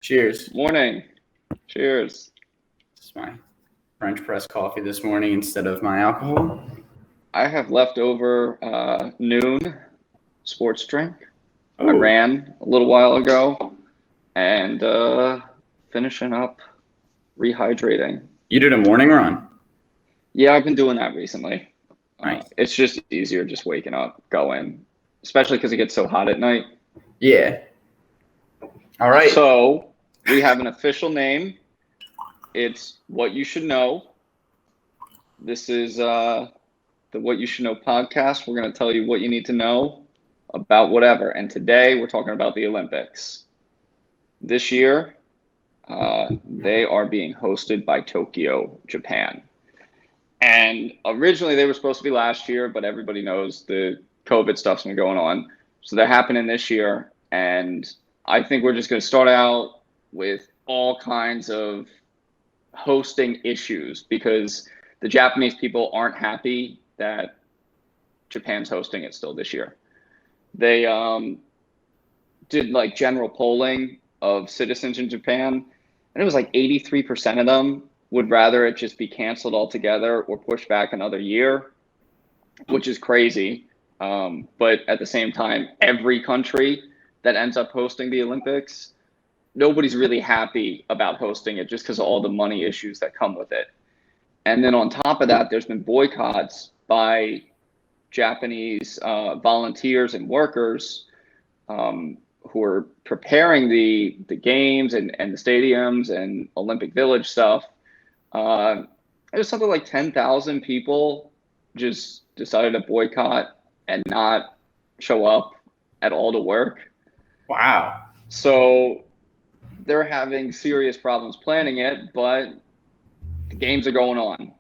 Cheers. Morning. Cheers. This is my French press coffee this morning instead of my alcohol. I have leftover noon sports drink. I Oh, ran a little while ago and finishing up rehydrating. you did a morning run. Yeah, I've been doing that recently. Nice. It's just easier just waking up, going, especially because it gets so hot at night. Yeah. All right. So we have an official name. It's What You Should Know. This is the What You Should Know podcast. We're going to tell you what you need to know about whatever. And today we're talking about the Olympics. This year, they are being hosted by Tokyo, Japan. And originally they were supposed to be last year, but everybody knows the COVID stuff's been going on. So they're happening this year. And I think we're just going to start out with all kinds of hosting issues because the Japanese people aren't happy that Japan's hosting it still this year. They did like general polling of citizens in Japan, and it was like 83% of them would rather it just be canceled altogether or pushed back another year, which is crazy. But at the same time, every country that ends up hosting the Olympics, nobody's really happy about hosting it just because of all the money issues that come with it. And then on top of that, there's been boycotts by Japanese volunteers and workers who are preparing the games and the stadiums and Olympic Village stuff. It was something like 10,000 people just decided to boycott and not show up at all to work. Wow. So they're having serious problems planning it, but the games are going on.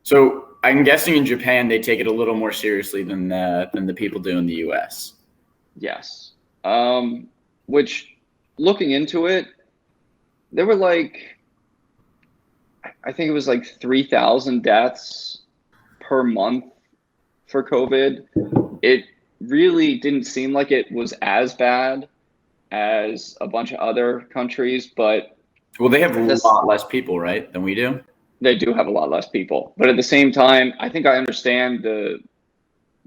So I'm guessing in Japan they take it a little more seriously than the people do in the U.S. Yes. Which, looking into it, there were like, I think it was like 3,000 deaths per month for COVID. It really didn't seem like it was as bad as a bunch of other countries, but Well, they have a lot less people, right, than we do? They do have a lot less people. But at the same time, I think I understand the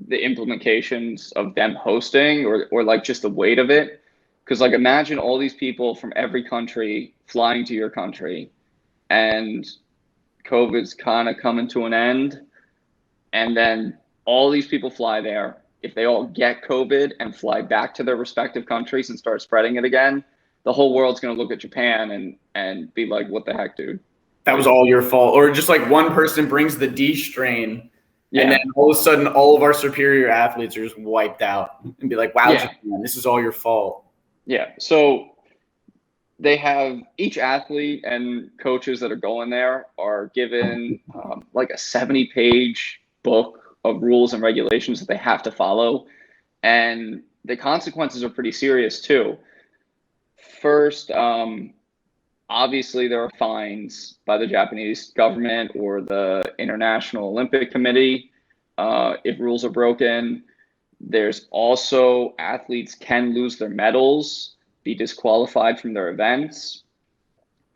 implications of them hosting or like just the weight of it. Because like imagine all these people from every country flying to your country and COVID's kind of coming to an end. And then all these people fly there. If they all get COVID and fly back to their respective countries and start spreading it again, the whole world's going to look at Japan and be like, what the heck, dude? That was all your fault. Or just like one person brings the D strain, Yeah. and then all of a sudden all of our superior athletes are just wiped out and be like, wow, Yeah. Japan, this is all your fault. Yeah. So they have each athlete and coaches that are going there are given like a 70-page book of rules and regulations that they have to follow. And the consequences are pretty serious too. First, obviously there are fines by the Japanese government or the International Olympic Committee if rules are broken. There's also athletes can lose their medals, be disqualified from their events.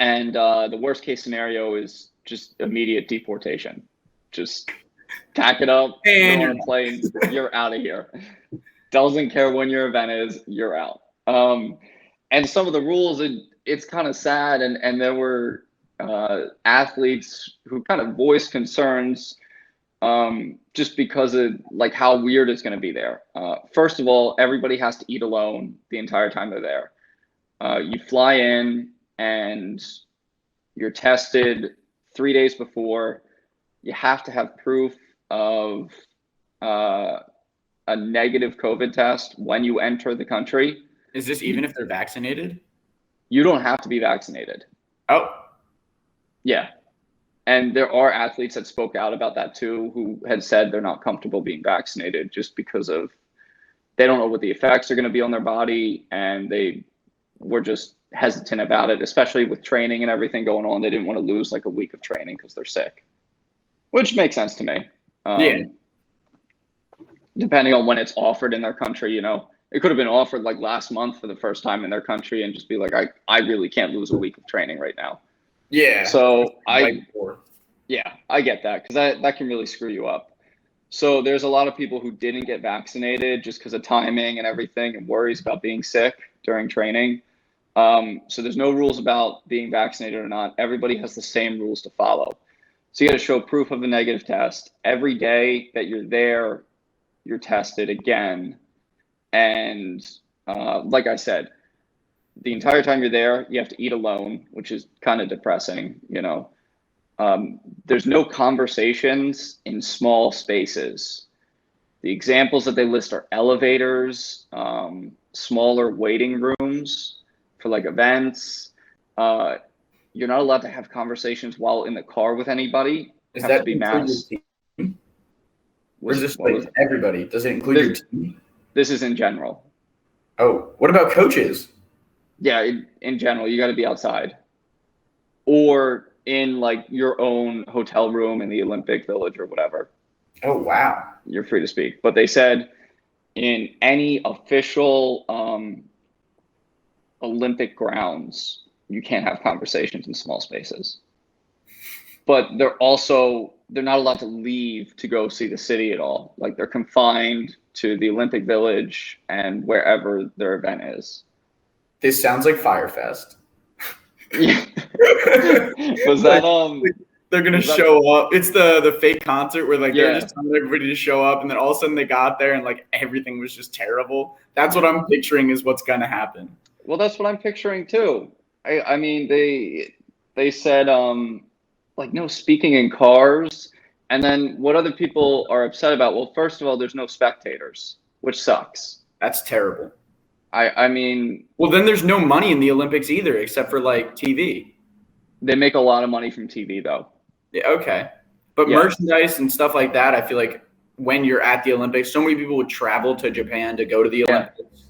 And the worst case scenario is just immediate deportation. Just pack it up, And go on a plane, you're out of here. Doesn't care when your event is, you're out. And some of the rules, it's kind of sad. And there were athletes who kind of voiced concerns just because of like how weird it's going to be there. First of all, everybody has to eat alone the entire time they're there. You fly in and you're tested 3 days before. You have to have proof of a negative COVID test when you enter the country. Is this even if they're vaccinated? You don't have to be vaccinated. Oh. Yeah. And there are athletes that spoke out about that too, who had said they're not comfortable being vaccinated just because of they don't know what the effects are going to be on their body, and they were just hesitant about it, especially with training and everything going on. They didn't want to lose like a week of training because they're sick, which makes sense to me. Yeah. Depending on when it's offered in their country, you know, It could have been offered like last month for the first time in their country and just be like, I really can't lose a week of training right now. Yeah. So Right before. yeah, I get that because that can really screw you up. So there's a lot of people who didn't get vaccinated just because of timing and everything and worries about being sick during training. So there's no rules about being vaccinated or not. Everybody has the same rules to follow. So you got to show proof of a negative test. Every day that you're there, you're tested again. And like I said, the entire time you're there, you have to eat alone, which is kind of depressing, you know. There's no conversations in small spaces. The examples that they list are elevators, smaller waiting rooms for like events. You're not allowed to have conversations while in the car with anybody. Does Have that to be include masked. your team? Or is this like everybody? Does it include your team? This is in general. Oh, what about coaches? Yeah, in general, you got to be outside or in like your own hotel room in the Olympic Village or whatever. Oh, wow. You're free to speak. But they said in any official Olympic grounds, you can't have conversations in small spaces. But they're not allowed to leave to go see the city at all. Like they're confined to the Olympic Village and wherever their event is. This sounds like Firefest. Yeah. Was that they're gonna show up? It's the fake concert where like they're just telling everybody to show up, and then all of a sudden they got there and like everything was just terrible. That's what I'm picturing is what's gonna happen. Well, that's what I'm picturing too. I mean they said like no speaking in cars, and then what other people are upset about? Well, first of all, there's no spectators, which sucks. That's terrible. I mean, well, then there's no money in the Olympics either, except for like TV. They make a lot of money from TV though. Yeah, okay. But merchandise and stuff like that, I feel like when you're at the Olympics, so many people would travel to Japan to go to the Olympics.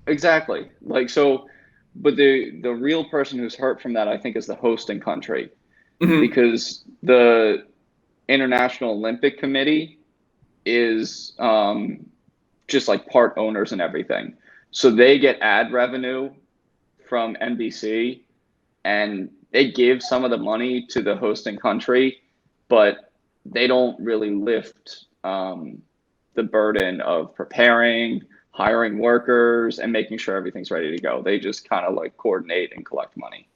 Exactly. Like so, but the real person who's hurt from that, I think, is the hosting country, because the International Olympic Committee is just like part owners and everything. So they get ad revenue from NBC, and they give some of the money to the hosting country, but they don't really lift the burden of preparing, hiring workers, and making sure everything's ready to go. They just kind of like coordinate and collect money.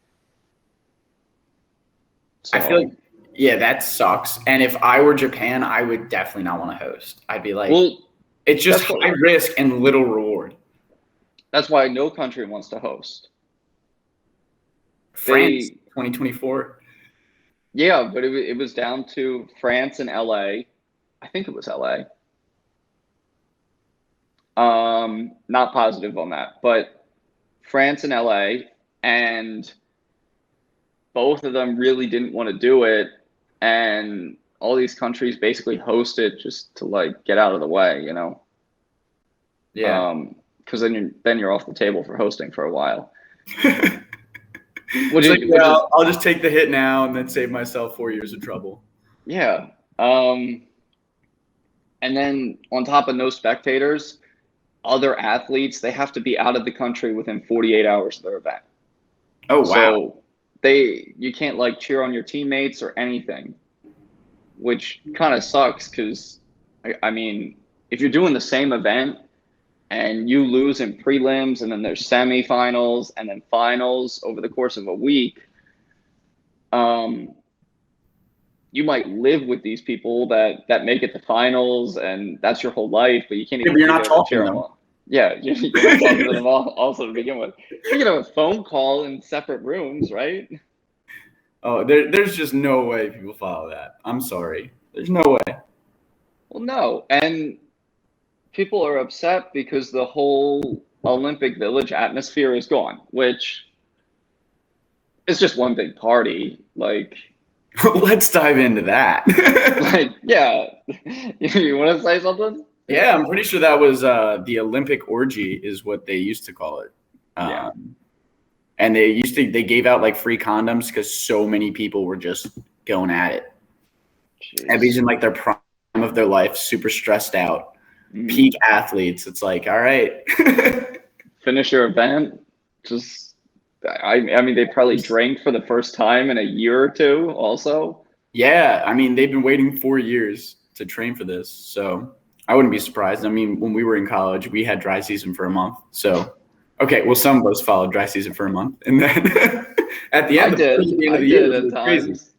So, I feel like, yeah, that sucks. And if I were Japan, I would definitely not want to host. I'd be like, well, it's just high risk and little reward. That's why no country wants to host. France 2024. Yeah, but it was down to France and LA. I think it was LA. Not positive on that, but France and LA, and both of them really didn't want to do it, and all these countries basically host it just to like get out of the way, you know. Yeah. Because then you're off the table for hosting for a while. I'll just take the hit now and then save myself 4 years of trouble. Yeah. And then on top of no spectators, other athletes, they have to be out of the country within 48 hours of their event. Oh, wow. So you can't like cheer on your teammates or anything, which kind of sucks because, I mean, if you're doing the same event and you lose in prelims and then there's semifinals and then finals over the course of a week, you might live with these people that make it to finals and that's your whole life, but you can't even. You're not talking to them. Yeah, you're not talking to them also to begin with. You can have a phone call in separate rooms, right? Oh, there's just no way people follow that. I'm sorry. There's no way. Well, no, and people are upset because the whole Olympic Village atmosphere is gone, which is just one big party. Like, let's dive into that. like, yeah, you want to say something? Yeah, I'm pretty sure that was the Olympic orgy is what they used to call it. And they gave out like free condoms because so many people were just going at it. Everybody's in like their prime of their life, super stressed out. peak athletes. It's like, all right. Finish your event. Just, I mean, they probably drank for the first time in a year or two also. Yeah, I mean, they've been waiting 4 years to train for this, so I wouldn't be surprised. I mean, when we were in college, we had dry season for a month. So, okay, well, some of us followed dry season for a month, and then at the end, I did at times.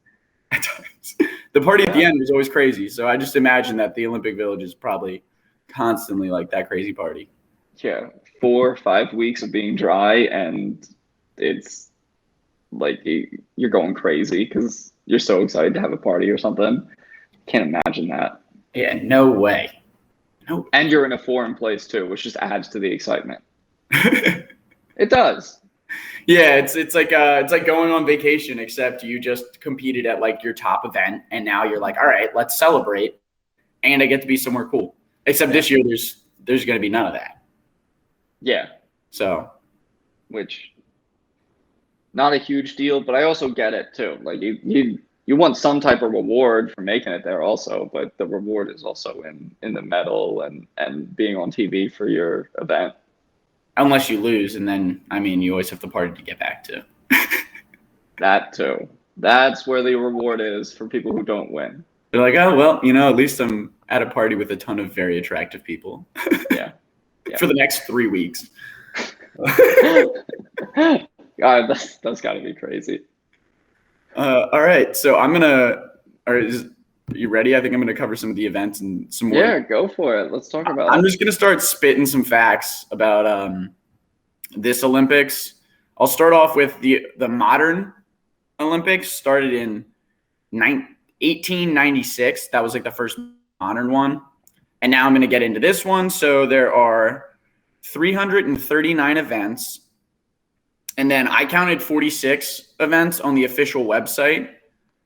At times, the party at the end was always crazy. So I just imagine that the Olympic Village is probably constantly like that crazy party. Yeah, 4 or 5 weeks of being dry, and it's like you're going crazy because you're so excited to have a party or something. Can't imagine that. Yeah, no way. No. And you're in a foreign place too, which just adds to the excitement. It does. Yeah, it's like going on vacation, except you just competed at like your top event, and now you're like, all right, let's celebrate, and I get to be somewhere cool. Except this year, there's going to be none of that. Yeah. So, which not a huge deal, but I also get it too. Like you want some type of reward for making it there also, but the reward is also in the medal and being on TV for your event. Unless you lose, and then I mean you always have the party to get back to. That too. That's where the reward is for people who don't win. They're like, oh well, at least I'm at a party with a ton of very attractive people. Yeah. For the next 3 weeks. God, that's got to be crazy. All right, so are you ready? I think I'm gonna cover some of the events and some more. Yeah, go for it. Let's talk about it. I'm just gonna start spitting some facts about this Olympics. I'll start off with the modern Olympics. Started in 1896. That was like the first modern one. And now I'm gonna get into this one. So there are 339 events. And then I counted 46 events on the official website,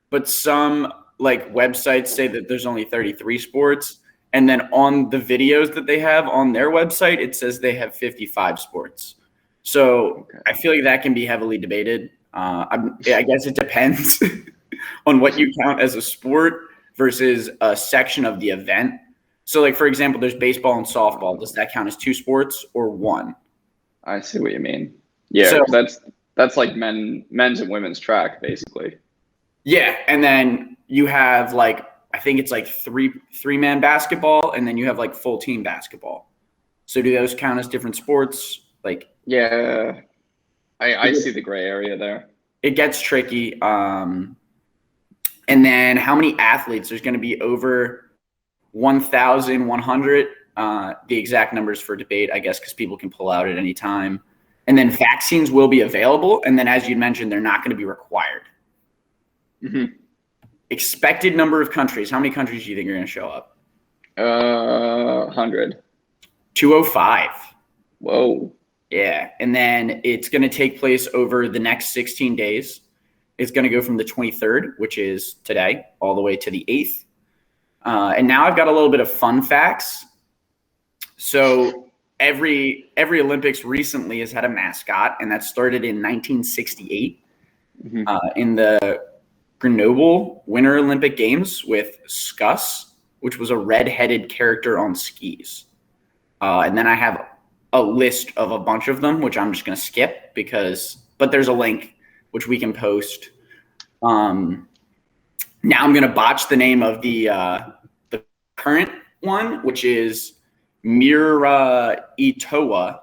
but some like websites say that there's only 33 sports. And then on the videos that they have on their website, it says they have 55 sports. So I feel like that can be heavily debated. I guess it depends on what you count as a sport versus a section of the event. So like, for example, there's baseball and softball. Does that count as 2 sports or 1? I see what you mean. Yeah, so, that's like men's and women's track, basically. Yeah, and then you have like I think it's like three-man basketball, and then you have like full team basketball. So do those count as different sports? Like yeah, I see the gray area there. It gets tricky. And then how many athletes? There's going to be over 1,100. The exact numbers for debate, I guess, because people can pull out at any time. And then vaccines will be available. And then, as you mentioned, they're not going to be required. Mm-hmm. Expected number of countries. How many countries do you think are going to show up? 100. 205. Whoa. Yeah. And then it's going to take place over the next 16 days. It's going to go from the 23rd, which is today, all the way to the 8th. And now I've got a little bit of fun facts. So every Olympics recently has had a mascot, and that started in 1968 in the Grenoble Winter Olympic Games with Scus, which was a red-headed character on skis. And then I have a list of a bunch of them, which I'm just going to skip but there's a link which we can post. Now I'm going to botch the name of the current one, which is Mira Itoa,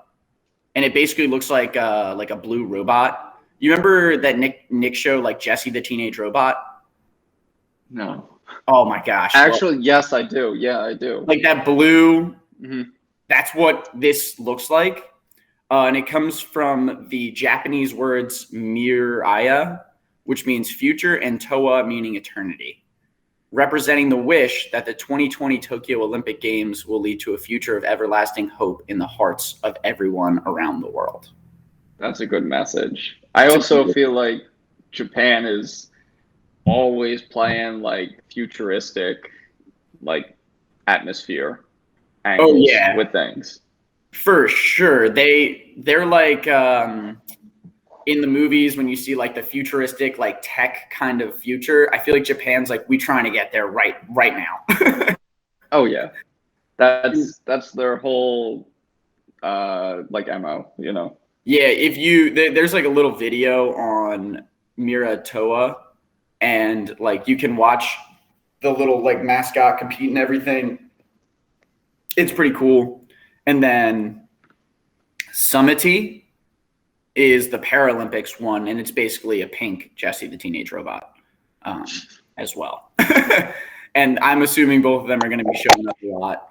and it basically looks like a blue robot. You remember that Nick show, like Jesse the Teenage Robot? No. Oh my gosh! Actually, yes, I do. Yeah, I do. Like that blue. Mm-hmm. That's what this looks like, and it comes from the Japanese words Miraya, which means future, and Toa meaning eternity, representing the wish that the 2020 Tokyo Olympic Games will lead to a future of everlasting hope in the hearts of everyone around the world. That's a good message. I also feel like Japan is always playing like futuristic, like atmosphere angles with things. For sure. They're like in the movies when you see like the futuristic, like tech kind of future, I feel like Japan's like, we trying to get there right now. Oh yeah. That's their whole like MO, you know. Yeah, there's like a little video on Mira Toa, and like you can watch the little like mascot compete and everything. It's pretty cool. And then Summity is the Paralympics one, and it's basically a pink Jessie the Teenage Robot as well. And I'm assuming both of them are going to be showing up a lot.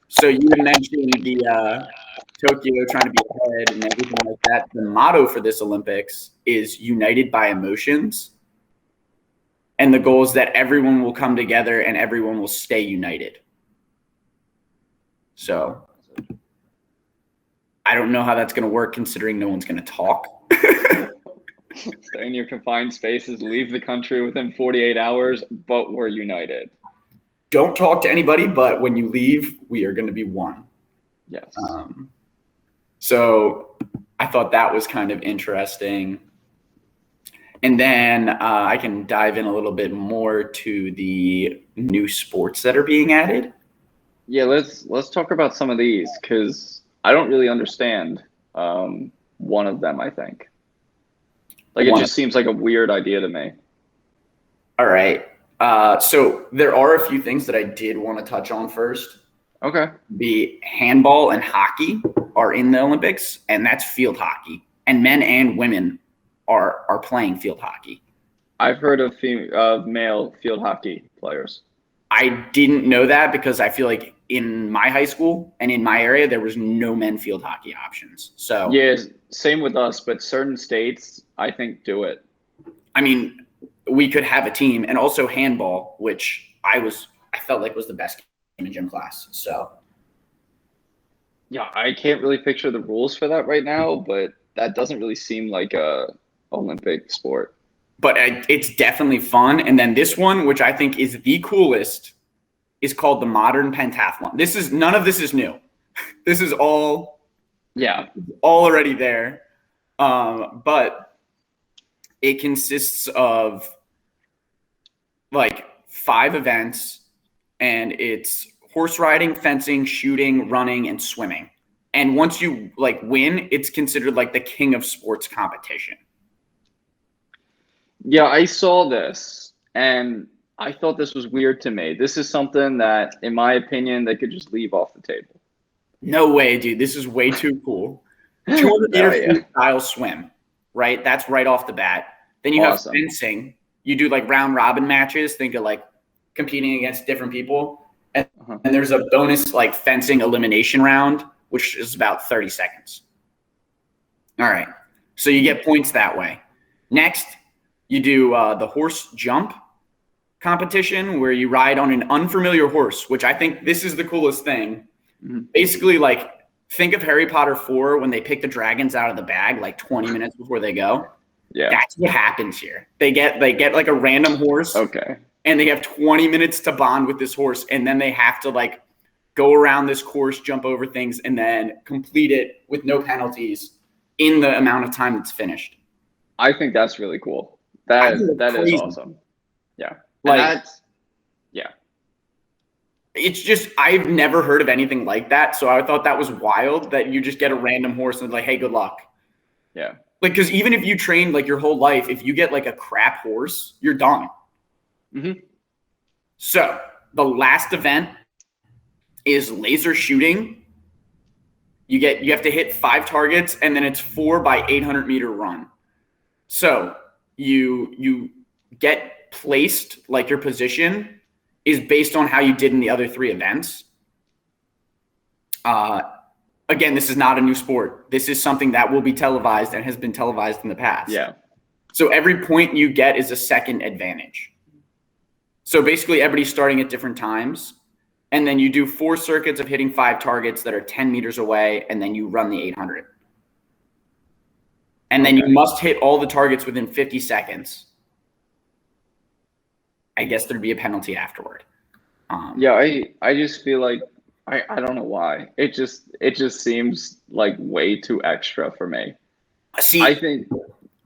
So you had mentioned the Tokyo trying to be ahead and everything like that. The motto for this Olympics is United by Emotions. And the goal is that everyone will come together and everyone will stay united. So I don't know how that's going to work considering no one's going to talk. Stay in your confined spaces, leave the country within 48 hours, but we're united. Don't talk to anybody, but when you leave, we are going to be one. Yes. So I thought that was kind of interesting. And then I can dive in a little bit more to the new sports that are being added. Yeah, let's talk about some of these because I don't really understand one of them, I think. Like, it just seems like a weird idea to me. All right. So there are a few things that I did want to touch on first. Okay. The handball and hockey are in the Olympics, and that's field hockey. And men and women are playing field hockey. I've heard of male field hockey players. I didn't know that because I feel like in my high school and in my area, there was no men field hockey options. So yeah, same with us, but certain states, I think, do it. I mean, we could have a team, and also handball, which I felt like was the best game in gym class. So yeah, I can't really picture the rules for that right now, but that doesn't really seem like a Olympic sport. But it's definitely fun. And then this one, which I think is the coolest, is called the modern pentathlon. None of this is new. This is all already there. But it consists of like 5 events, and it's horse riding, fencing, shooting, running, and swimming. And once you like win, it's considered like the king of sports competition. Yeah, I saw this and I thought this was weird to me. This is something that, in my opinion, they could just leave off the table. No way, dude. This is way too cool. 200-meter freestyle swim, right? That's right off the bat. Then you have fencing. You do like round robin matches. Think of like competing against different people. And there's a bonus like fencing elimination round, which is about 30 seconds. All right. So you get points that way. Next, you do the horse jump competition where you ride on an unfamiliar horse, which I think this is the coolest thing. Mm-hmm. Basically, like, think of Harry Potter 4 when they pick the dragons out of the bag like 20 minutes before they go. Yeah. That's what happens here. They get like a random horse. Okay. And they have 20 minutes to bond with this horse, and then they have to like go around this course, jump over things, and then complete it with no penalties in the amount of time it's finished. I think that's really cool. That is awesome. Yeah. Like, it's just, I've never heard of anything like that. So I thought that was wild that you just get a random horse and like, hey, good luck. Yeah. Like, because even if you train like your whole life, if you get like a crap horse, you're done. Mm-hmm. So the last event is laser shooting. You have to hit 5 targets, and then it's 4 by 800-meter run. So you get placed, like your position is based on how you did in the other 3 events. Again, this is not a new sport. This is something that will be televised and has been televised in the past. Yeah. So every point you get is a second advantage. So basically everybody's starting at different times, and then you do 4 circuits of hitting 5 targets that are 10 meters away, and then you run the 800. And then you must hit all the targets within 50 seconds. I guess there'd be a penalty afterward. I just feel like I don't know why. It just seems like way too extra for me. See, I think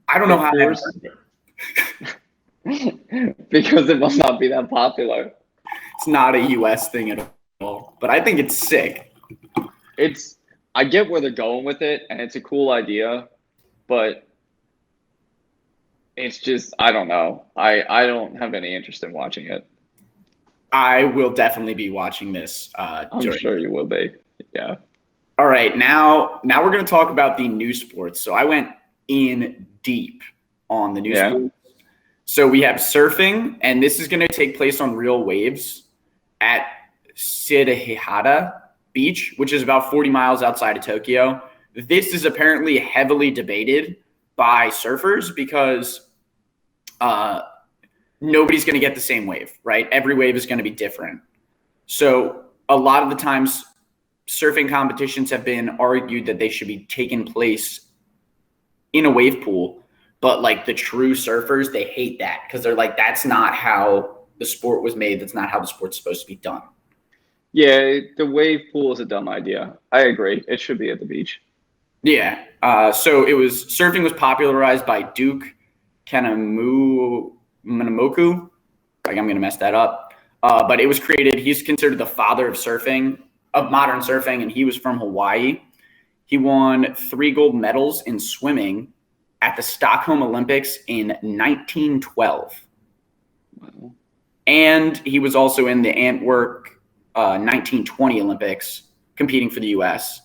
I don't know how because it must not be that popular. It's not a US thing at but I think it's sick. I get where they're going with it, and it's a cool idea, but it's just, I don't know. I don't have any interest in watching it. I will definitely be watching this. I'm sure you will be. Yeah. All right, now we're going to talk about the new sports. So I went in deep on the new sports. So we have surfing, and this is going to take place on real waves at Shirahihara Beach, which is about 40 miles outside of Tokyo. This is apparently heavily debated by surfers because nobody's going to get the same wave, right? Every wave is going to be different. So a lot of the times surfing competitions have been argued that they should be taking place in a wave pool, but like the true surfers, they hate that because they're like, that's not how the sport was made. That's not how the sport's supposed to be done. Yeah, the wave pool is a dumb idea. I agree. It should be at the beach. Yeah. So surfing was popularized by Duke Kanemaku. Like I'm going to mess that up. But it was created. He's considered the father of modern surfing, and he was from Hawaii. He won 3 gold medals in swimming at the Stockholm Olympics in 1912. Wow. And he was also in the Antwerp 1920 Olympics competing for the U.S.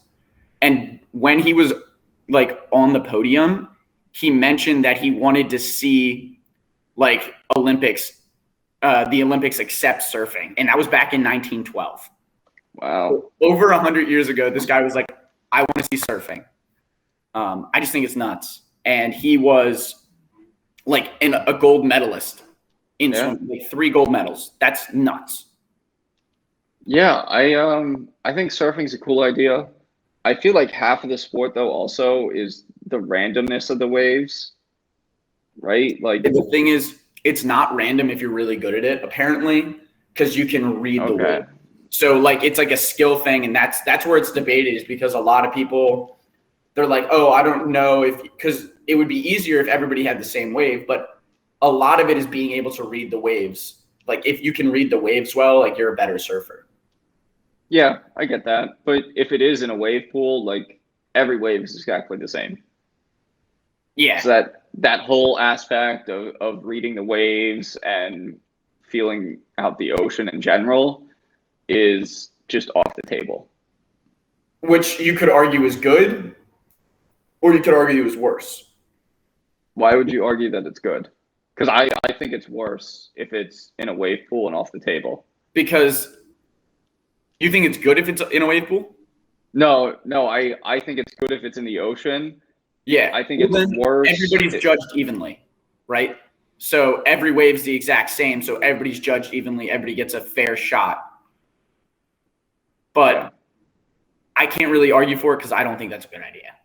And when he was like on the podium, he mentioned that he wanted to see like the Olympics accept surfing. And that was back in 1912. Wow. Over 100 years ago, this guy was like, I want to see surfing. I just think it's nuts. And he was like a gold medalist in swimming, like 3 gold medals. That's nuts. Yeah, I think surfing's a cool idea. I feel like half of the sport though also is the randomness of the waves, right? Like the thing is, it's not random if you're really good at it, apparently, because you can read the wave. So like it's like a skill thing, and that's where it's debated, is because a lot of people, they're like, oh, I don't know because it would be easier if everybody had the same wave, but a lot of it is being able to read the waves. Like if you can read the waves well, like you're a better surfer. Yeah, I get that. But if it is in a wave pool, like every wave is exactly the same. Yeah. So that whole aspect of reading the waves and feeling out the ocean in general is just off the table. Which you could argue is good, or you could argue is worse. Why would you argue that it's good? Because I think it's worse if it's in a wave pool and off the table. Because you think it's good if it's in a wave pool? No, I think it's good if it's in the ocean. Yeah. I think it's worse. Everybody's judged evenly, right? So every wave's the exact same, so everybody's judged evenly. Everybody gets a fair shot. But I can't really argue for it because I don't think that's a good idea.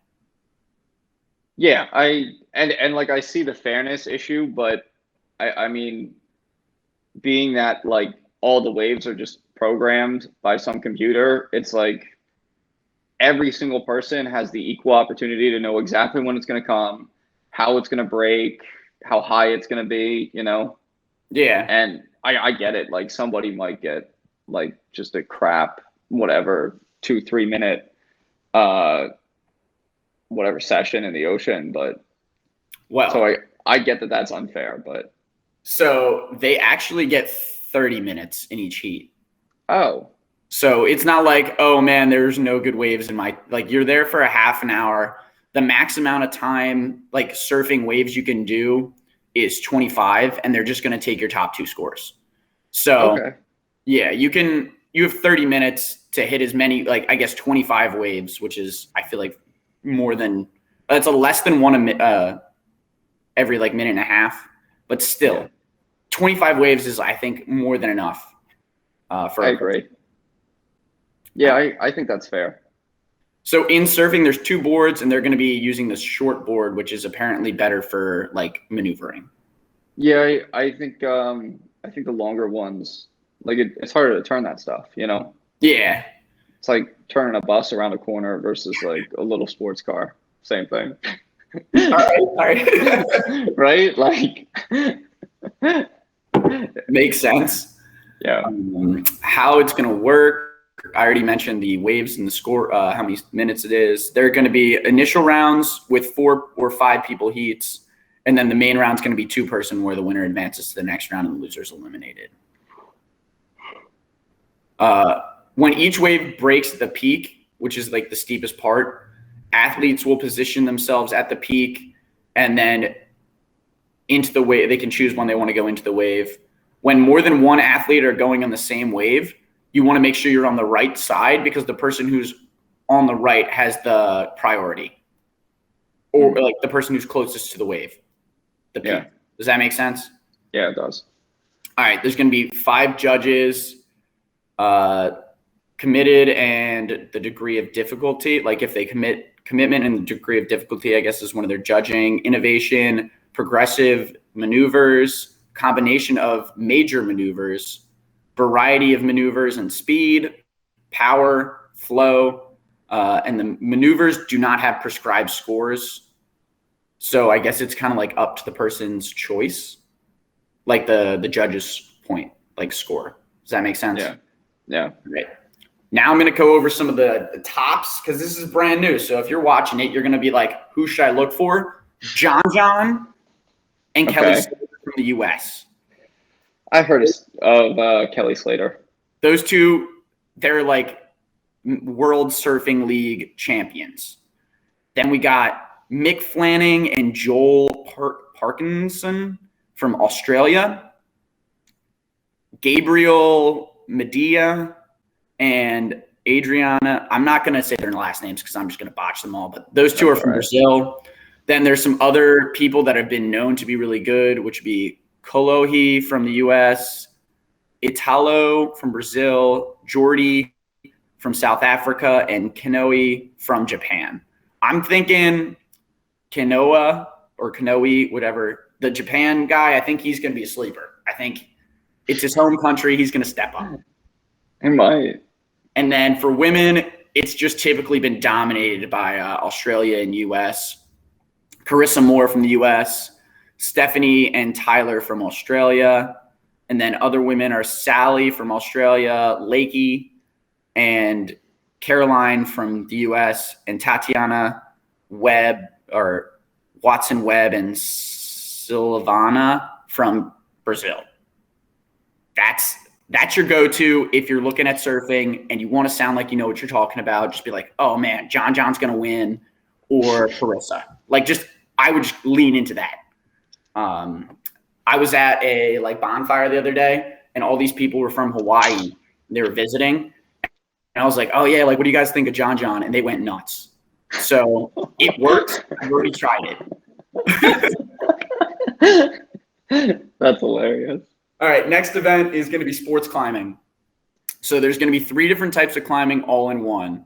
Yeah, and like I see the fairness issue, but I mean, being that like all the waves are just programmed by some computer, it's like every single person has the equal opportunity to know exactly when it's going to come, how it's going to break, how high it's going to be, you know? Yeah. And I get it. Like somebody might get like just a crap, whatever, 2-3 minute, whatever session in the ocean. But so I get that that's unfair, but. So they actually get 30 minutes in each heat. Oh. So it's not like, oh man, there's no good waves in like you're there for a half an hour. The max amount of time like surfing waves you can do is 25, and they're just going to take your top 2 scores. So yeah, you have 30 minutes to hit as many, like I guess 25 waves, which is, I feel like more than, that's a less than one every like minute and a half, but still 25 waves is, I think, more than enough. I agree. Yeah, I think that's fair. So in surfing, there's 2 boards, and they're going to be using this short board, which is apparently better for like maneuvering. Yeah, I think the longer ones, like it's harder to turn that stuff, you know? Yeah. It's like turning a bus around a corner versus like a little sports car. Same thing. All right. Right? Like makes sense. Yeah. How it's going to work. I already mentioned the waves and the score, how many minutes it is. There are going to be initial rounds with 4 or 5 people heats, and then the main round's going to be 2-person where the winner advances to the next round and the loser's eliminated. When each wave breaks the peak, which is like the steepest part, athletes will position themselves at the peak and then into the wave. They can choose when they want to go into the wave. When more than one athlete are going on the same wave, you want to make sure you're on the right side because the person who's on the right has the priority, or like the person who's closest to the wave, the peak. Yeah. Does that make sense? Yeah, it does. All right. There's going to be 5 judges, committed and the degree of difficulty. Like if they commitment and the degree of difficulty, I guess, is one of their judging. Innovation, progressive maneuvers, combination of major maneuvers, variety of maneuvers and speed, power, flow, and the maneuvers do not have prescribed scores. So I guess it's kind of like up to the person's choice, like the judge's point, like score. Does that make sense? Yeah. Yeah. Right. Now I'm going to go over some of the tops because this is brand new. So if you're watching it, you're going to be like, who should I look for? John and Kelly Slater from the U.S. I've heard of Kelly Slater. Those two, they're like World Surfing League champions. Then we got Mick Fanning and Joel Parkinson from Australia. Gabriel Medea and Adriana. I'm not going to say their last names because I'm just going to botch them all, but those two are from Brazil. Then there's some other people that have been known to be really good, which would be Kolohi from the U.S., Italo from Brazil, Jordy from South Africa, and Kanoe from Japan. I'm thinking Kanoe, whatever. The Japan guy, I think he's going to be a sleeper. I think it's his home country. He's going to step up. He might. And then for women, it's just typically been dominated by Australia and U.S. Carissa Moore from the U.S., Stephanie and Tyler from Australia. And then other women are Sally from Australia, Lakey, and Caroline from the U.S., and Tatiana Webb or Watson Webb and Silvana from Brazil. That's your go-to if you're looking at surfing and you want to sound like you know what you're talking about. Just be like, oh man, John's going to win, or Carissa. I would just lean into that. I was at a bonfire the other day, and all these people were from Hawaii. They were visiting, and I was like, oh yeah, what do you guys think of John? And they went nuts. So it worked. I've already tried it. That's hilarious. All right, next event is going to be sports climbing. So there's going to be 3 different types of climbing all in one.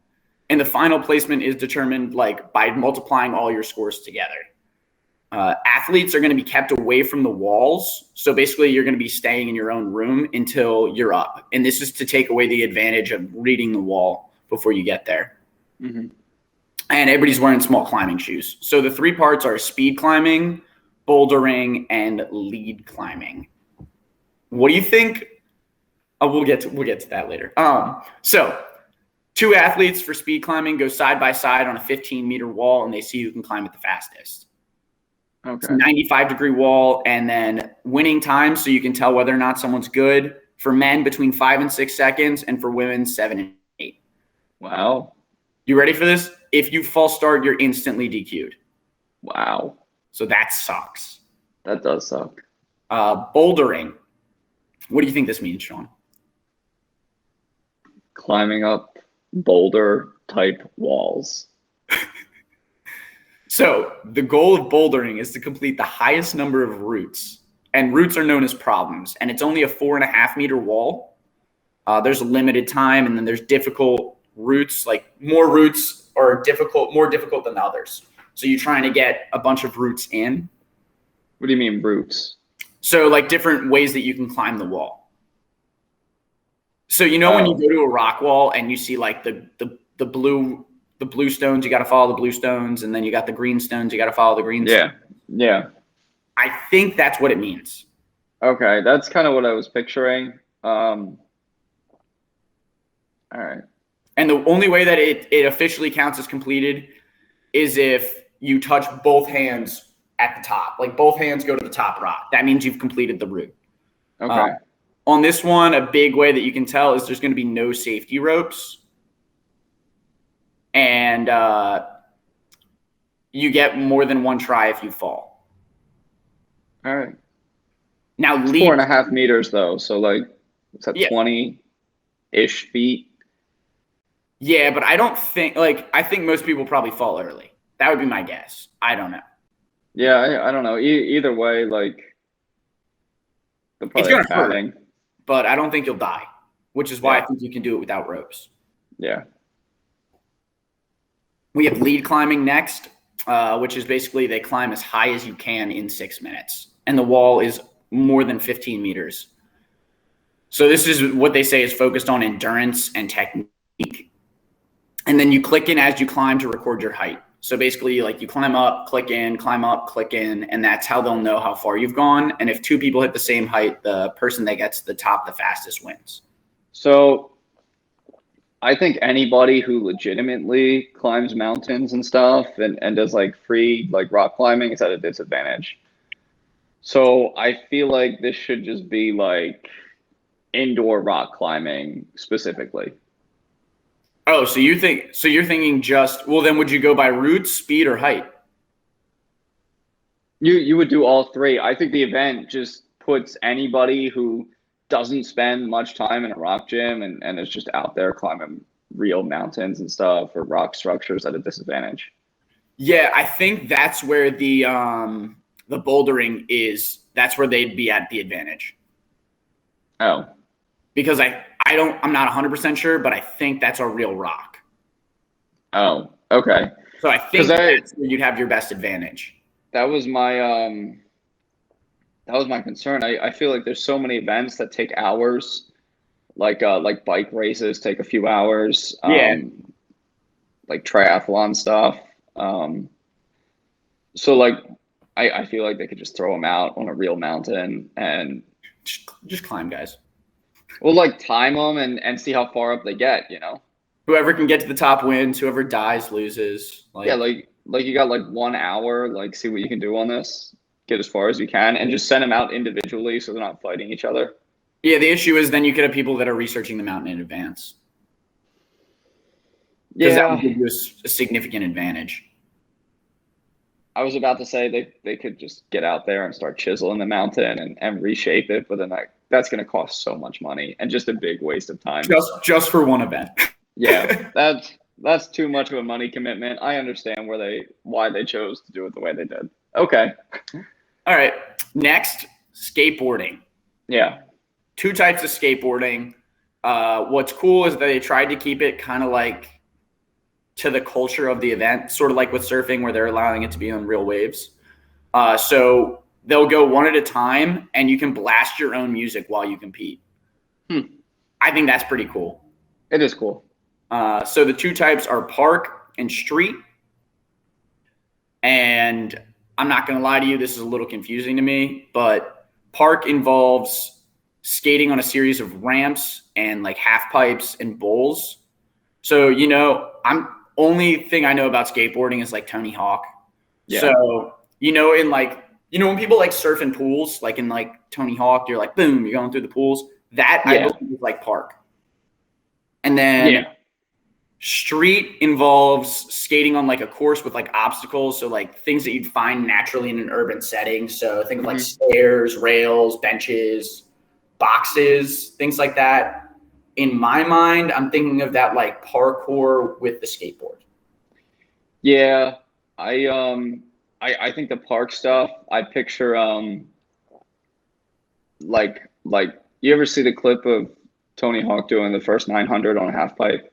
And the final placement is determined by multiplying all your scores together. Athletes are going to be kept away from the walls. So basically you're going to be staying in your own room until you're up. And this is to take away the advantage of reading the wall before you get there. Mm-hmm. And everybody's wearing small climbing shoes. So the 3 parts are speed climbing, bouldering, and lead climbing. What do you think? Oh, we'll get to that later. So 2 athletes for speed climbing go side by side on a 15-meter wall, and they see who can climb it the fastest. Okay. It's a 95-degree wall, and then winning time, so you can tell whether or not someone's good. For men, between 5 and 6 seconds, and for women, 7 and 8. Wow. You ready for this? If you false start, you're instantly DQ'd. Wow. So that sucks. That does suck. Bouldering. What do you think this means, Shawn? Climbing up boulder-type walls. So the goal of bouldering is to complete the highest number of routes. And routes are known as problems. And it's only a 4.5-meter wall. There's a limited time, and then there's difficult routes. More routes are more difficult than others. So you're trying to get a bunch of routes in. What do you mean routes? So different ways that you can climb the wall. So when you go to a rock wall and you see the blue stones, you got to follow the blue stones, and then you got the green stones, you got to follow the green stones. Yeah. I think that's what it means. Okay, that's kind of what I was picturing. All right. And the only way that it officially counts as completed is if you touch both hands at the top. Like both hands go to the top rock. That means you've completed the route. Okay. On this one, a big way that you can tell is there's going to be no safety ropes. And you get more than one try if you fall. All right. Now, it's 4.5 meters, though. So, like, what's that, Yeah. 20-ish feet? Yeah, but I don't think, like, I think most people probably fall early. That would be my guess. I don't know. Yeah, I don't know. Either way, like, they'll It's probably going have to hurt, padding. but I don't think you'll die, which is why Yeah. I think you can do it without ropes. Yeah. We have lead climbing next, which is basically they climb as high as you can in 6 minutes. And the wall is more than 15 meters. So this is what they say is focused on endurance and technique. And then you click in as you climb to record your height. So basically, like, you climb up, click in, and that's how they'll know how far you've gone. And if two people hit the same height, the person that gets to the top the fastest wins. So I think anybody who legitimately climbs mountains and stuff and does like free like rock climbing is at a disadvantage. So I feel like this should just be like indoor rock climbing specifically. Oh, so you're thinking just, well, then would you go by route, speed, or height? You would do all three. I think the event just puts anybody who doesn't spend much time in a rock gym and is just out there climbing real mountains and stuff or rock structures at a disadvantage. Yeah, I think that's where the bouldering is. That's where they'd be at the advantage. Oh. Because I'm not 100% sure, but I think that's a real rock. Oh, okay. So I think that's where you'd have your best advantage. That was my concern. I feel like there's so many events that take hours, like bike races take a few hours, Yeah. like triathlon stuff. So like I feel like they could just throw them out on a real mountain and just climb, guys. Well, like time them and see how far up they get, you know? Whoever can get to the top wins. Whoever dies loses. Yeah, like you got like 1 hour, like see what you can do on this, get as far as you can, and just send them out individually so they're not fighting each other. Yeah, the issue is then you could have people that are researching the mountain in advance. Because that would give you a significant advantage. I was about to say they could just get out there and start chiseling the mountain and reshape it, but then that's going to cost so much money and just a big waste of time. Just for one event. Yeah, that's too much of a money commitment. I understand why they chose to do it the way they did. Okay. All right. Next, skateboarding. Yeah. 2 types of skateboarding. What's cool is that they tried to keep it kind of like to the culture of the event, sort of like with surfing where they're allowing it to be on real waves. So they'll go one at a time and you can blast your own music while you compete. I think that's pretty cool. It is cool. So the 2 types are park and street. And I'm not going to lie to you, this is a little confusing to me, but park involves skating on a series of ramps and like half pipes and bowls. So, only thing I know about skateboarding is like Tony Hawk. Yeah. So, when people like surf in pools, like in like Tony Hawk, you're like, boom, you're going through the pools. That I believe is like park. And then street involves skating on like a course with like obstacles. So like things that you'd find naturally in an urban setting. So think of like stairs, rails, benches, boxes, things like that. In my mind, I'm thinking of that like parkour with the skateboard. Yeah, I think the park stuff. I picture like you ever see the clip of Tony Hawk doing the first 900 on a half pipe,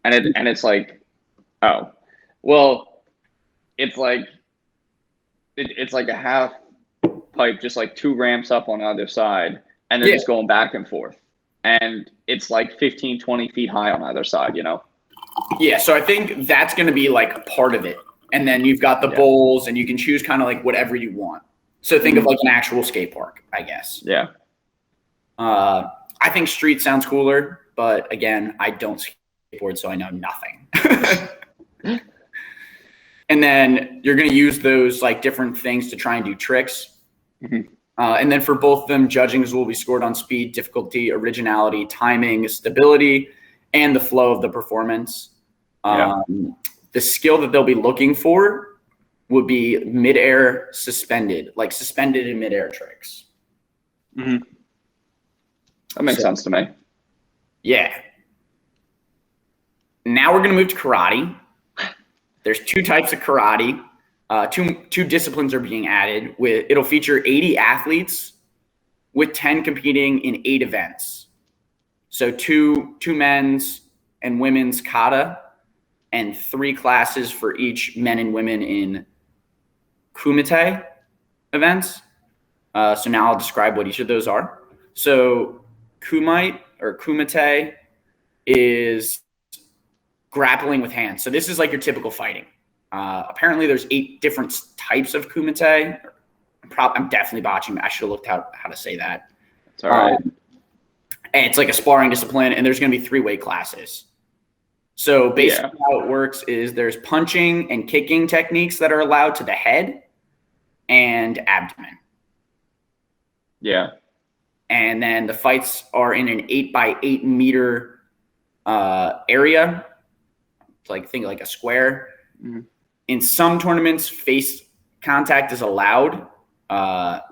and it's like, oh, well, it's like a half pipe, just like 2 ramps up on either side, and they're just going back and forth. And it's like 15, 20 feet high on either side, Yeah, so I think that's going to be like part of it. And then you've got the bowls, and you can choose kind of like whatever you want. So think of like an actual skate park, I guess. Yeah. I think street sounds cooler. but again, I don't skateboard, so I know nothing. And then you're going to use those like different things to try and do tricks. And then for both of them, judgings will be scored on speed, difficulty, originality, timing, stability, and the flow of the performance. The skill that they'll be looking for would be midair suspended, like suspended in midair tricks. That makes sense to me. Yeah. Now we're going to move to karate. There's 2 types of karate. Two disciplines are being added. It'll feature 80 athletes with 10 competing in 8 events. So two men's and women's kata and 3 classes for each men and women in kumite events. So now I'll describe what each of those are. So kumite is grappling with hands. So this is like your typical fighting. Apparently there's 8 different types of kumite. I'm definitely botching. I should have looked how to say that. It's all right. And it's like a sparring discipline, and there's going to be 3 weight classes. So basically how it works is there's punching and kicking techniques that are allowed to the head and abdomen. Yeah. And then the fights are in an 8x8 meter area. Like think like a square. In some tournaments, face contact is allowed,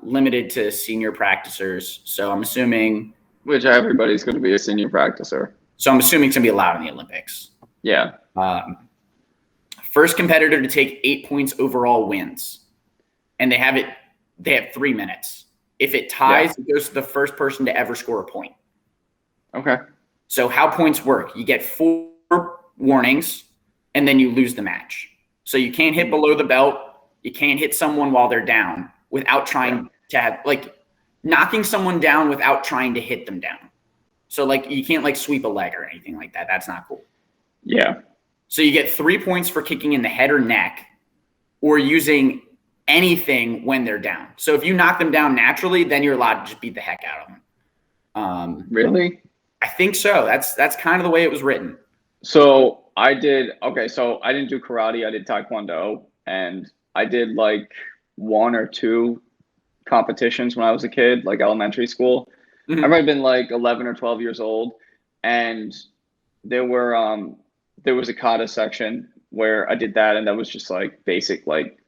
limited to senior practicers. So I'm assuming, which everybody's going to be a senior practicer. So I'm assuming it's going to be allowed in the Olympics. Yeah. First competitor to take 8 points overall wins, and they have 3 minutes. If it ties, it goes to the first person to ever score a point. Okay. So how points work? You get 4 warnings, and then you lose the match. So you can't hit below the belt. You can't hit someone while they're down without trying to have, like, knocking someone down without trying to hit them down. So, like, you can't, like, sweep a leg or anything like that. That's not cool. Yeah. So you get 3 points for kicking in the head or neck or using anything when they're down. So if you knock them down naturally, then you're allowed to just beat the heck out of them. Really? I think so. That's kind of the way it was written. So I didn't do karate. I did taekwondo, and I did like 1 or 2 competitions when I was a kid, like elementary school. I might have been like 11 or 12 years old, and there was a kata section where I did that, and that was just like basic like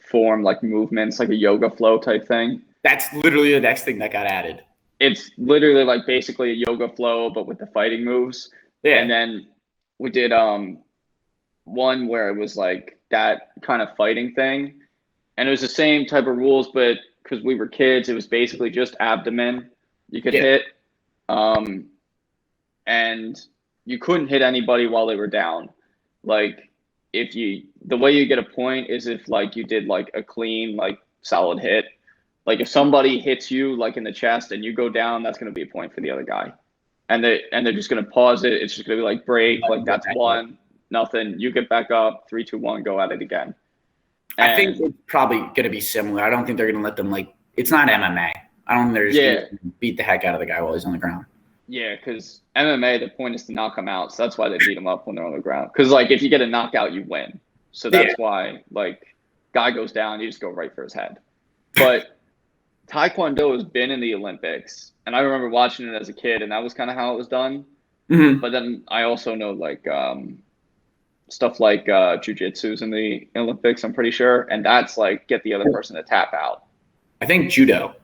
form, like movements, like a yoga flow type thing. That's literally the next thing that got added. It's literally like basically a yoga flow, but with the fighting moves. Yeah. And then we did one where it was like that kind of fighting thing, and it was the same type of rules, but because we were kids, it was basically just abdomen you could hit, and you couldn't hit anybody while they were down. Like the way you get a point is if like you did like a clean, like solid hit. Like if somebody hits you like in the chest and you go down, that's going to be a point for the other guy. And they're just going to pause it. It's just going to be like break, like that's 1, nothing. You get back up, 3, 2, 1, go at it again. And I think it's probably going to be similar. I don't think they're going to let them it's not MMA. I don't think they're just going to beat the heck out of the guy while he's on the ground. Yeah, because MMA, the point is to knock them out. So that's why they beat them up when they're on the ground. Because like if you get a knockout, you win. So that's why like guy goes down, you just go right for his head. But Taekwondo has been in the Olympics, and I remember watching it as a kid, and that was kind of how it was done. But then I also know like stuff like jujitsu's in the Olympics, I'm pretty sure, and that's like get the other person to tap out. I think judo.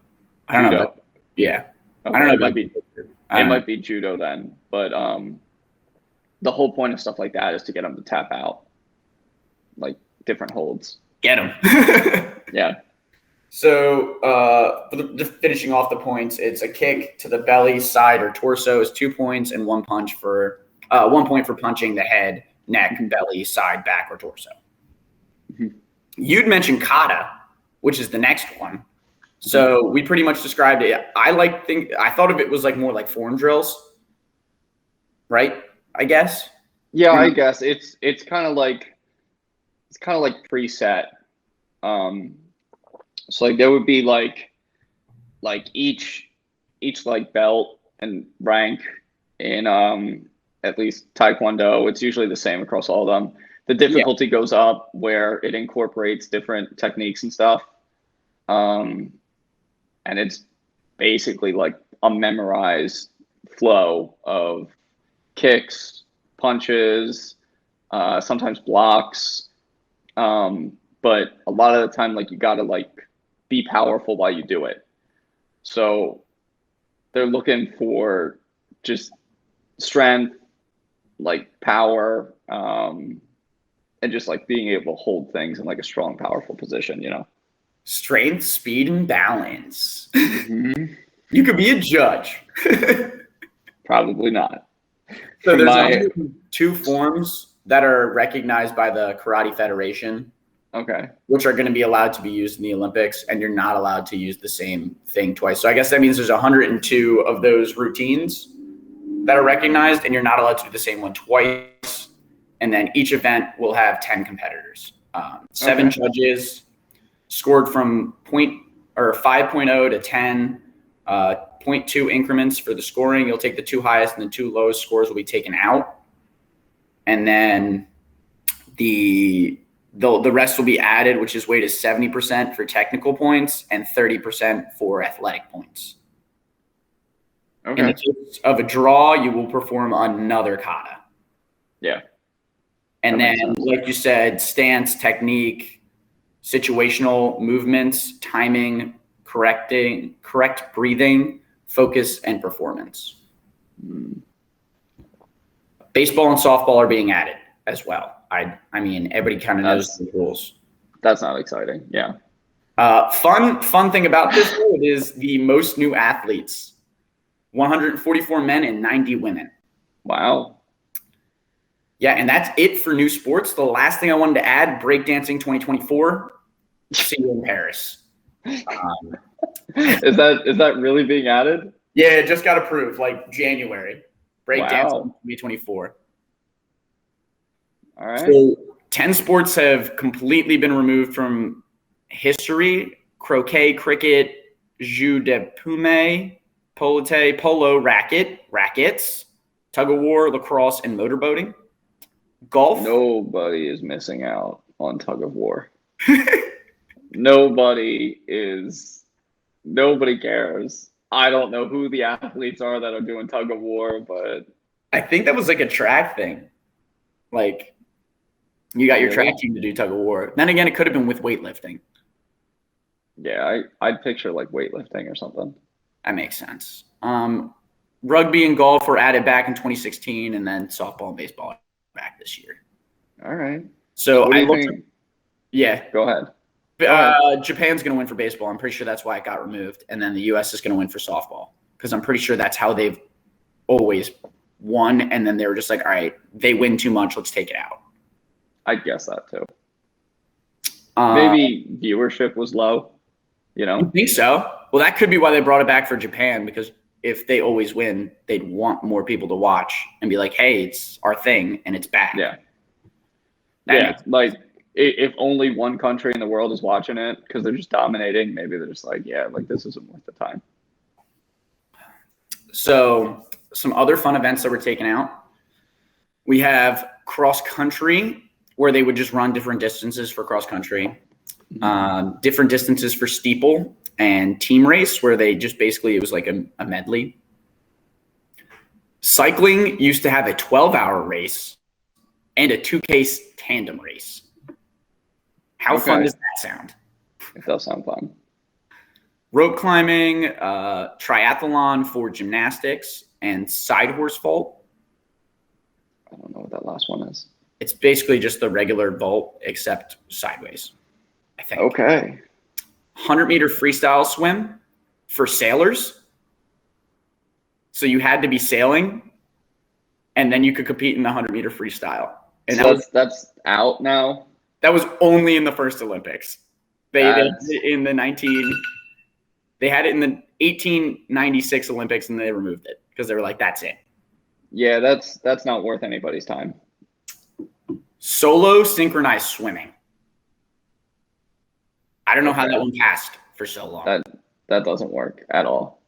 I don't know. Yeah. Okay, I don't know. It might be judo then, but the whole point of stuff like that is to get them to tap out, like different holds. Get them. Yeah. So just finishing off the points, it's a kick to the belly, side, or torso is 2 points, and 1 point for punching the head, neck, belly, side, back, or torso. You'd mentioned kata, which is the next one. So we pretty much described it. I thought of it was like more like form drills, right? I guess. Yeah, I guess it's kind of like preset. So like there would be like each like belt and rank in at least Taekwondo. It's usually the same across all of them. The Yeah. difficulty goes up where it incorporates different techniques and stuff. And it's basically like a memorized flow of kicks, punches, sometimes blocks. But a lot of the time, like, you gotta like be powerful while you do it. So they're looking for just strength, like power, and just like being able to hold things in like a strong, powerful position, you know? Strength, speed, and balance. Mm-hmm. You could be a judge. Probably not. So From there's my 2 forms that are recognized by the Karate Federation, okay, which are going to be allowed to be used in the Olympics, and you're not allowed to use the same thing twice. So I guess that means there's 102 of those routines that are recognized, and you're not allowed to do the same one twice. And then each event will have 10 competitors. 7 judges scored from 5.0 to 10, 0.2 increments for the scoring. You'll take the 2 highest, and the 2 lowest scores will be taken out. And then the rest will be added, which is weighted 70% for technical points and 30% for athletic points. okay, In the case of a draw, you will perform another kata. yeah. And That then, like you said, stance, technique, situational movements, timing, correct breathing, focus, and performance. Baseball and softball are being added as well. I mean, everybody kind of knows the rules. That's not exciting. Yeah. Fun thing about this it is the most new athletes: 144 men and 90 women. Wow. Yeah, and that's it for new sports. The last thing I wanted to add: breakdancing 2024. See you in Paris. Is that really being added? Yeah, it just got approved, like January. Breakdancing Wow. 2024. All right. So 10 sports have completely been removed from history: croquet, cricket, jeu de paume, polo, rackets, tug of war, lacrosse, and motorboating. Golf. Nobody is missing out on tug of war. Nobody cares. I don't know who the athletes are that are doing tug of war, but I think that was like a track thing. Like, you got your track team to do tug of war. Then again, it could have been with weightlifting. Yeah, I'd picture like weightlifting or something. That makes sense. Rugby and golf were added back in 2016, and then softball and baseball back this year. All right. So what do I you looked. think? Yeah. Go ahead. Japan's going to win for baseball. I'm pretty sure that's why it got removed. And then the U.S. is going to win for softball, because I'm pretty sure that's how they've always won. And then they were just like, all right, they win too much. Let's take it out. I guess that too. Maybe viewership was low, you know? I think so. Well, that could be why they brought it back for Japan, because if they always win, they'd want more people to watch and be like, hey, it's our thing and it's back. Yeah. Yeah. Like, if only one country in the world is watching it because they're just dominating, maybe they're just like, yeah, like this isn't worth the time. So some other fun events that were taken out. We have cross country, where they would just run different distances for cross country, different distances for steeple, and team race, where they just basically, it was like a medley. Cycling used to have a 12-hour race and a 2K tandem race. How fun does that sound? It does sound fun. Rope climbing, triathlon for gymnastics, and side horse vault. I don't know what that last one is. It's basically just the regular vault, except sideways, I think. Okay. 100-meter freestyle swim for sailors. So you had to be sailing, and then you could compete in the 100-meter freestyle. And so that's out now? That was only in the first Olympics. They had it in the 1896 Olympics, and they removed it because they were like, that's it. Yeah, that's not worth anybody's time. Solo synchronized swimming. I don't know how that one passed for so long. That doesn't work at all.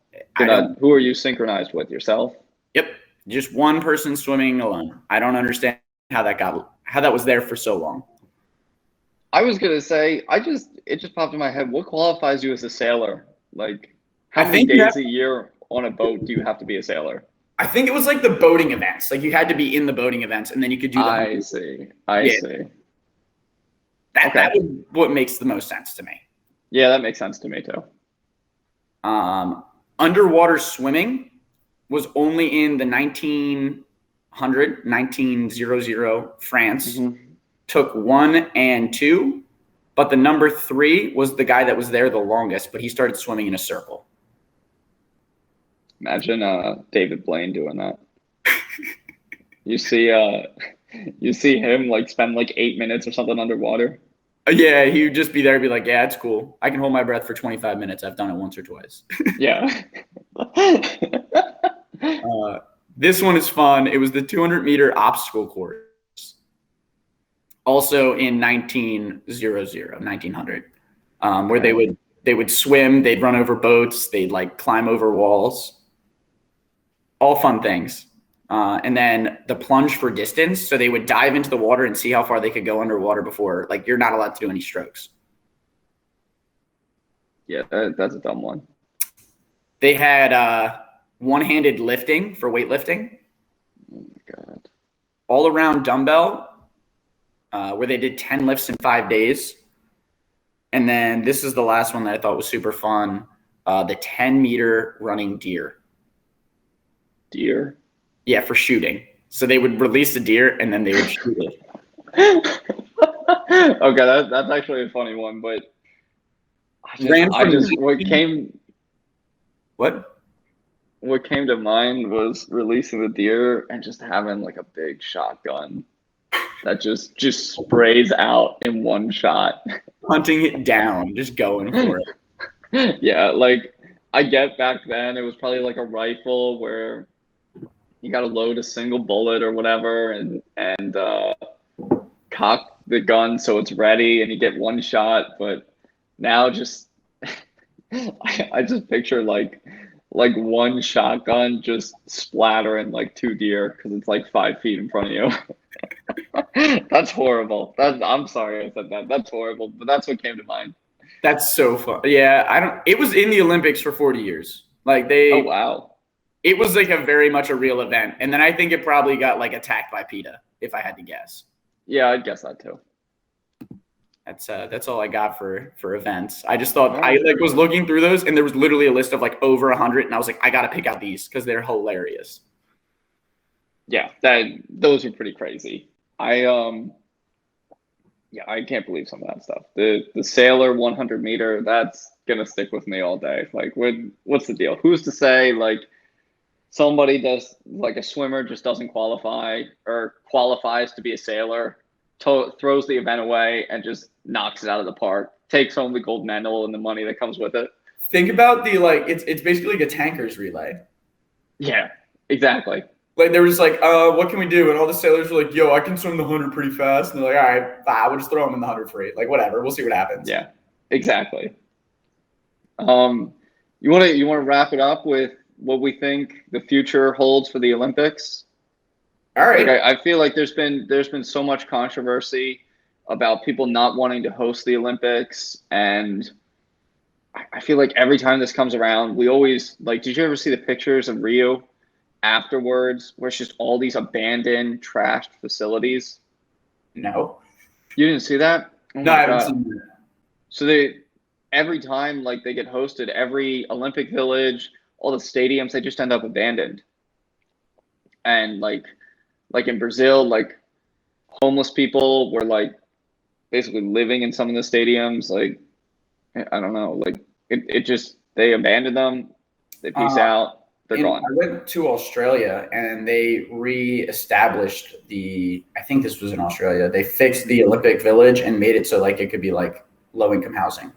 Who are you synchronized with? Yourself? Yep. Just one person swimming alone. I don't understand how that was there for so long. I was gonna say, it just popped in my head. What qualifies you as a sailor? Like, how I many think you have days a year on a boat do you have to be a sailor? I think it was like the boating events. Like you had to be in the boating events, and then you could do the I see. I yeah. see. That Okay. was what makes the most sense to me. Yeah, that makes sense to me too. Underwater swimming was only in the 1900 France. Took 1 and 2, but the number 3 was the guy that was there the longest, but he started swimming in a circle. Imagine David Blaine doing that. You see him like spend like 8 minutes or something underwater. Yeah, he would just be there and be like, yeah, it's cool. I can hold my breath for 25 minutes. I've done it once or twice. Yeah. This one is fun. It was the 200-meter obstacle course. Also in 1900, where they would swim, they'd run over boats, they'd like climb over walls. All fun things. And then the plunge for distance. So they would dive into the water and see how far they could go underwater before, like, you're not allowed to do any strokes. Yeah, that's a dumb one. They had one-handed lifting for weightlifting. Oh my God. All around dumbbell, where they did 10 lifts in 5 days. And then this is the last one that I thought was super fun. The 10-meter running deer. Deer? Yeah, for shooting. So they would release the deer and then they would shoot it. Okay, that's actually a funny one, but what came to mind was releasing the deer and just having like a big shotgun that just sprays out in one shot. Hunting it down, just going for it. Yeah, like I get back then it was probably like a rifle where you got to load a single bullet or whatever and cock the gun so it's ready and you get one shot. But now just I just picture like one shotgun just splattering like 2 deer because it's like 5 feet in front of you. That's horrible. I'm sorry I said that. That's horrible, but that's what came to mind. That's so fun. Yeah, it was in the Olympics for 40 years. Like Oh wow. It was like a very much a real event. And then I think it probably got like attacked by PETA, if I had to guess. Yeah, I'd guess that too. That's all I got for events. I just thought I like was looking through those and there was literally a list of like over 100 and I was like, I got to pick out these because they're hilarious. Yeah, those are pretty crazy. I can't believe some of that stuff. The sailor 100 meter, that's gonna stick with me all day. Like, what's the deal? Who's to say like somebody does like a swimmer just doesn't qualify or qualifies to be a sailor, throws the event away and just knocks it out of the park, takes home the gold medal and the money that comes with it. Think about it's basically like a tankers relay. Yeah, exactly. Like they were just like, what can we do? And all the sailors were like, yo, I can swim the 100 pretty fast. And they're like, all right, fine, we'll just throw them in the 100 free. Like whatever, we'll see what happens. Yeah, exactly. You want to wrap it up with what we think the future holds for the Olympics? All right. Like I feel like there's been so much controversy about people not wanting to host the Olympics, and I feel like every time this comes around, we always like. Did you ever see the pictures of Rio afterwards, where it's just all these abandoned, trashed facilities? No. You didn't see that? Oh no, I haven't seen that. So every time like they get hosted, every Olympic Village, all the stadiums, they just end up abandoned. And like in Brazil, like homeless people were like basically living in some of the stadiums. Like, I don't know, like it just, they abandoned them. They peace out. They're gone. I went to Australia and they re-established I think this was in Australia. They fixed the Olympic Village and made it so like it could be like low-income housing.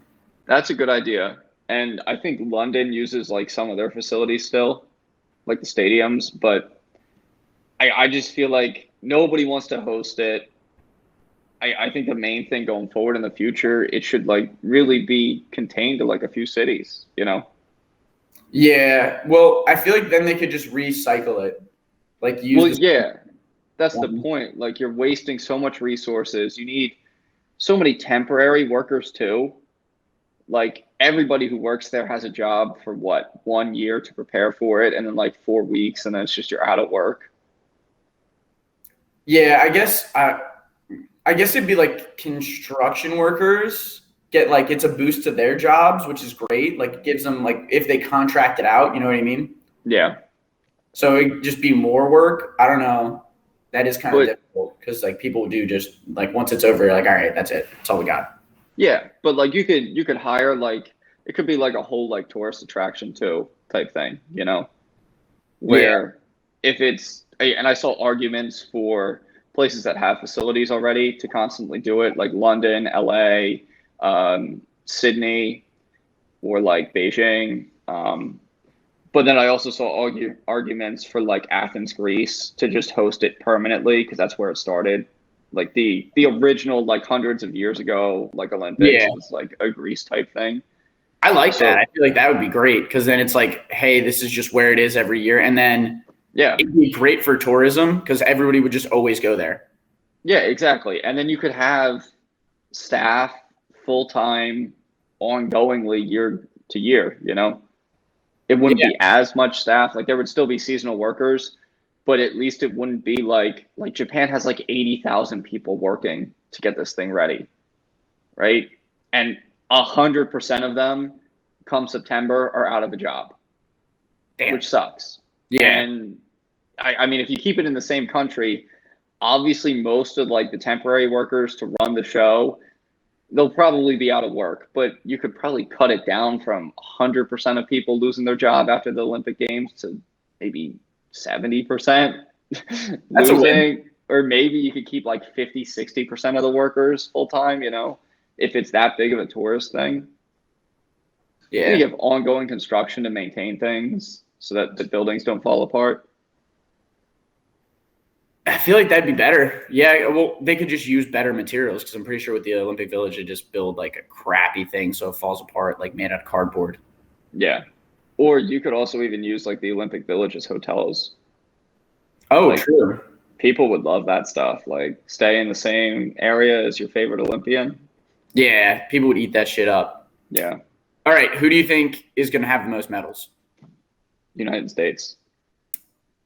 That's a good idea. And I think London uses like some of their facilities still, like the stadiums, but I just feel like nobody wants to host it. I think the main thing going forward in the future, it should like really be contained to like a few cities, you know? Yeah. Well, I feel like then they could just recycle it. Like use Well, the yeah, that's the one. point. Like you're wasting so much resources. You need so many temporary workers too. Like everybody who works there has a job for what, 1 year to prepare for it, and then like 4 weeks, and then it's just you're out of work. Yeah, I guess it'd be like construction workers get like it's a boost to their jobs, which is great. Like it gives them like if they contract it out, you know what I mean? Yeah. So it'd just be more work. I don't know. That is kind of But difficult because like people do just like once it's over, you're like, all right, that's it. That's all we got. yeah, but like you could hire like it could be like a whole like tourist attraction too type thing, Yeah. where if it's and I saw arguments for places that have facilities already to constantly do it, like London, LA, Sydney, or like Beijing. But then I also saw arguments for like Athens, Greece, to just host it permanently because that's where it started. Like the original like hundreds of years ago, like Yeah. Olympics was like a Greece type thing. I like that. I So feel like that would be great because then it's like, hey, this is just where it is every year. And then yeah, it'd be great for tourism because everybody would just always go there. yeah, exactly. And then you could have staff full time, ongoingly year to year. It wouldn't Yeah. be as much staff. Like there would still be seasonal workers, but at least it wouldn't be like Japan has like 80,000 people working to get this thing ready, right? And 100% of them come September are out of a job, Damn. which sucks. Yeah. And I mean, if you keep it in the same country, obviously most of like the temporary workers to run the show, they'll probably be out of work, but you could probably cut it down from 100% of people losing their job after the Olympic Games to maybe 70% That's a win. losing, or maybe you could keep like 50, 60% of the workers full time, if it's that big of a tourist thing. And Yeah. you have ongoing construction to maintain things so that the buildings don't fall apart. I feel like that'd be better. Yeah, well, they could just use better materials because I'm pretty sure with the Olympic Village, they just build like a crappy thing so it falls apart, like made out of cardboard. Yeah. Or you could also even use like the Olympic Village as hotels. Oh, Like true. people would love that stuff. Like stay in the same area as your favorite Olympian. Yeah, people would eat that shit up. Yeah. All right, who do you think is going to have the most medals? United States.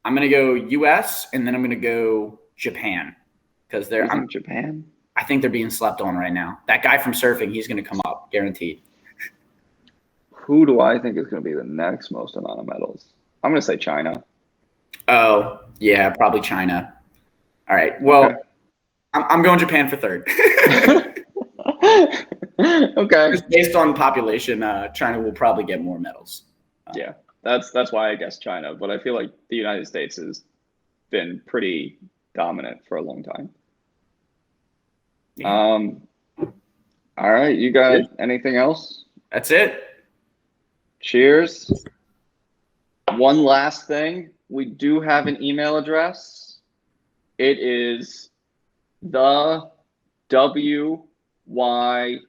I'm going to go U.S. and then I'm going to go Japan because You think Japan? I think they're being slept on right now. That guy from surfing, he's going to come up, guaranteed. Who do I think is going to be the next most amount of medals? I'm going to say China. Oh, yeah, probably China. All right. Well, Okay. I'm going Japan for third. Okay. Just based on population, China will probably get more medals. Yeah. That's why I guess China, but I feel like the United States has been pretty dominant for a long time. Yeah. All right, you got anything else? That's it. Cheers. One last thing, we do have an email address. It is the WYSK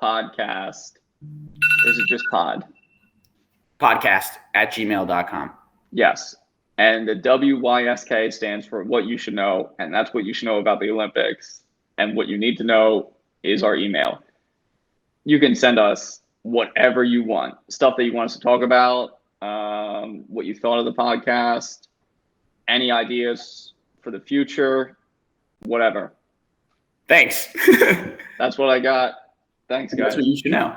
podcast. Or is it just pod? Podcast@gmail.com. Yes. And the WYSK stands for what you should know, and that's what you should know about the Olympics. And what you need to know is our email. You can send us whatever you want, stuff that you want us to talk about, what you thought of the podcast, any ideas for the future, whatever. Thanks. That's what I got. Thanks, guys. That's what you should know.